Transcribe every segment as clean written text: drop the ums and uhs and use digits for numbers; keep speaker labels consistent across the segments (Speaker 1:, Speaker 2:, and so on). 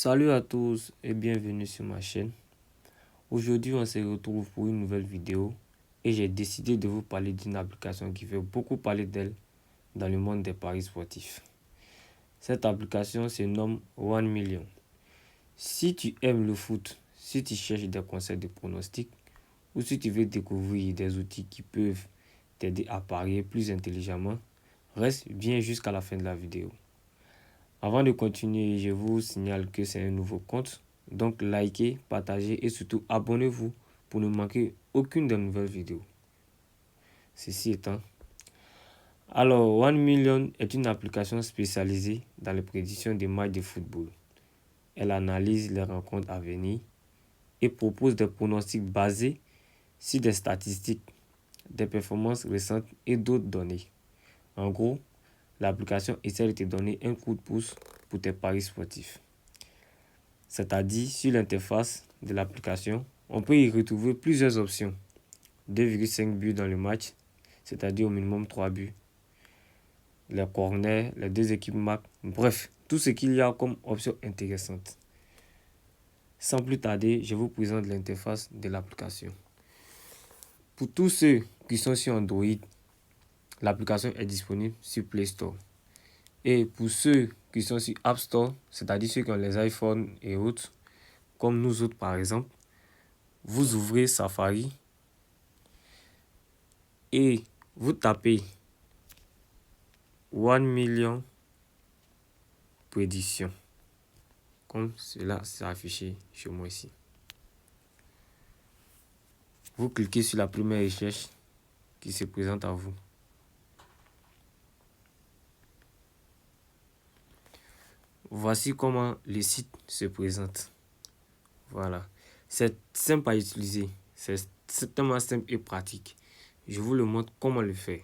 Speaker 1: Salut à tous et bienvenue sur ma chaîne. Aujourd'hui, on se retrouve pour une nouvelle vidéo et j'ai décidé de vous parler d'une application qui fait beaucoup parler d'elle dans le monde des paris sportifs. Cette application se nomme 1 Million. Si tu aimes le foot, si tu cherches des conseils de pronostics ou si tu veux découvrir des outils qui peuvent t'aider à parier plus intelligemment, reste bien jusqu'à la fin de la vidéo. Avant de continuer, je vous signale que c'est un nouveau compte, donc likez, partagez et surtout abonnez-vous pour ne manquer aucune des nouvelles vidéos. Ceci étant, alors 1 Million est une application spécialisée dans les prédictions des matchs de football. Elle analyse les rencontres à venir et propose des pronostics basés sur des statistiques, des performances récentes et d'autres données. En gros, l'application essaie de te donner un coup de pouce pour tes paris sportifs. C'est-à-dire, sur l'interface de l'application, on peut y retrouver plusieurs options. 2,5 buts dans le match, c'est-à-dire au minimum 3 buts. Les corners, les deux équipes marquent, bref, tout ce qu'il y a comme option intéressante. Sans plus tarder, je vous présente l'interface de l'application. Pour tous ceux qui sont sur Android, l'application est disponible sur Play Store. Et pour ceux qui sont sur App Store, c'est-à-dire ceux qui ont les iPhones et autres, comme nous autres par exemple, vous ouvrez Safari et vous tapez 1 Million prédiction. Comme cela s'est affiché chez moi ici. Vous cliquez sur la première recherche qui se présente à vous. Voici comment le site se présente. Voilà. C'est simple à utiliser. C'est tellement simple et pratique. Je vous le montre comment le faire.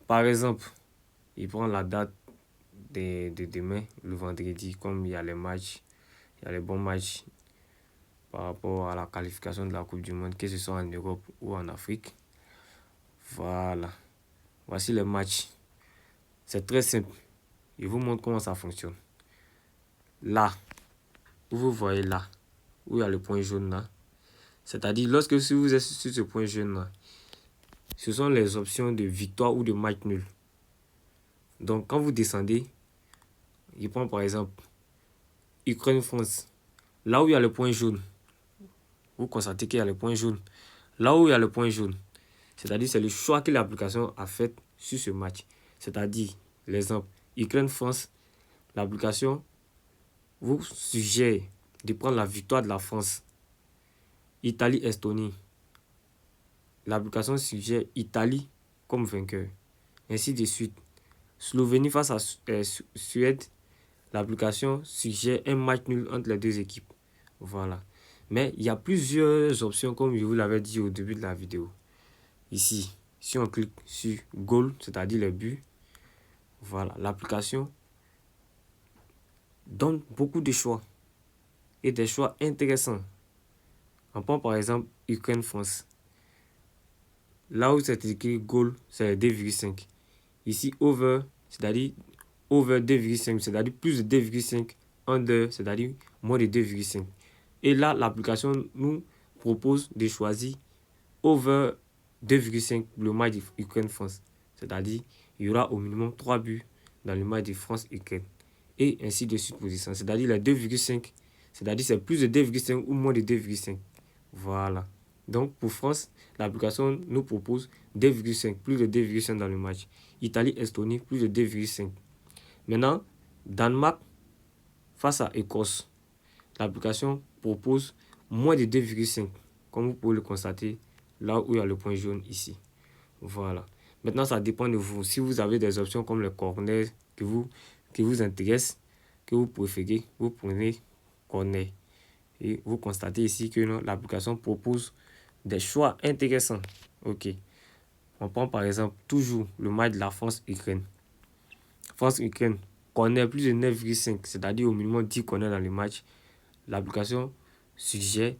Speaker 1: Par exemple, il prend la date de demain, le vendredi, comme il y a les matchs, il y a les bons matchs par rapport à la qualification de la Coupe du Monde, que ce soit en Europe ou en Afrique. Voilà. Voici les matchs. C'est très simple. Je vous montre comment ça fonctionne. Là, où vous voyez là, où il y a le point jaune là, c'est-à-dire lorsque vous êtes sur ce point jaune là, ce sont les options de victoire ou de match nul. Donc quand vous descendez, je prends par exemple Ukraine-France. Là où il y a le point jaune, vous constatez qu'il y a le point jaune. Là où il y a le point jaune, c'est-à-dire c'est le choix que l'application a fait sur ce match. C'est-à-dire, l'exemple, Ukraine-France, l'application vous suggère de prendre la victoire de la France. Italie-Estonie, l'application suggère Italie comme vainqueur. Ainsi de suite. Slovénie face à Suède, l'application suggère un match nul entre les deux équipes. Voilà. Mais il y a plusieurs options comme je vous l'avais dit au début de la vidéo. Ici, si on clique sur goal, c'est-à-dire les buts, voilà, l'application donne beaucoup de choix et des choix intéressants. On prend par exemple Ukraine-France. Là où c'est écrit goal, c'est 2,5. Ici, over, c'est-à-dire over 2,5, c'est-à-dire plus de 2,5. Under, c'est-à-dire moins de 2,5. Et là, l'application nous propose de choisir over 2,5 le match de Ukraine-France. C'est-à-dire, il y aura au minimum 3 buts dans le match de France-Ukraine. Et ainsi de suite position. C'est-à-dire les 2,5, c'est-à-dire c'est plus de 2,5 ou moins de 2,5. Voilà. Donc pour France, l'application nous propose 2,5, plus de 2,5 dans le match. Italie-Estonie, plus de 2,5. Maintenant, Danemark face à Écosse, l'application propose moins de 2,5, comme vous pouvez le constater là où il y a le point jaune ici. Voilà. Maintenant, ça dépend de vous. Si vous avez des options comme les corners qui vous intéressent, que vous préférez, vous prenez corner. Et vous constatez ici que l'application propose des choix intéressants. Ok. On prend par exemple toujours le match de la France-Ukraine. France-Ukraine, corner plus de 9,5, c'est-à-dire au minimum 10 corners dans le match. L'application suggère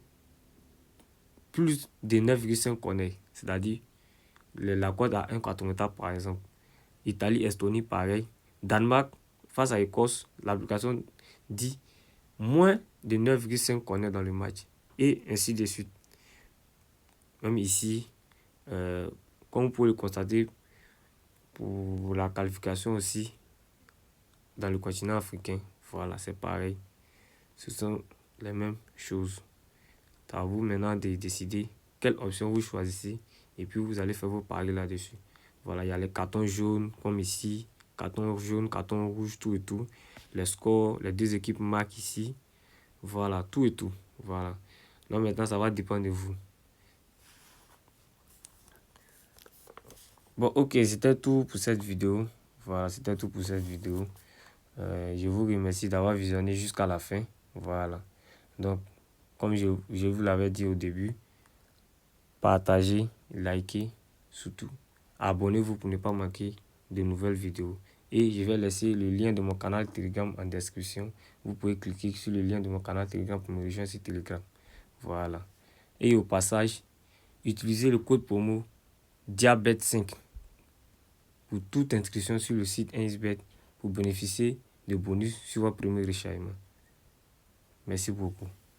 Speaker 1: plus de 9,5 corners, c'est-à-dire la cote à 1,84 par exemple. Italie-Estonie, pareil. Danemark face à Écosse, l'application dit moins de 9,5 corners dans le match. Et ainsi de suite. Même ici, comme vous pouvez le constater, pour la qualification aussi, dans le continent africain, voilà, c'est pareil. Ce sont les mêmes choses. C'est à vous maintenant de décider quelle option vous choisissez et puis vous allez faire vos paris là-dessus. Voilà, il y a les cartons jaunes comme ici, carton jaune, carton rouge, tout et tout. Les scores, les deux équipes marquent ici. Voilà, tout et tout. Voilà. Donc maintenant, ça va dépendre de vous. Bon, ok, c'était tout pour cette vidéo. Voilà, c'était tout pour cette vidéo. Je vous remercie d'avoir visionné jusqu'à la fin. Voilà. Donc, comme je vous l'avais dit au début, partagez, likez, surtout. Abonnez-vous pour ne pas manquer de nouvelles vidéos. Et je vais laisser le lien de mon canal Telegram en description. Vous pouvez cliquer sur le lien de mon canal Telegram pour me rejoindre sur Telegram. Voilà. Et au passage, utilisez le code promo Diabète5 pour toute inscription sur le site 1xBet pour bénéficier de bonus sur votre premier rechargement. Merci beaucoup.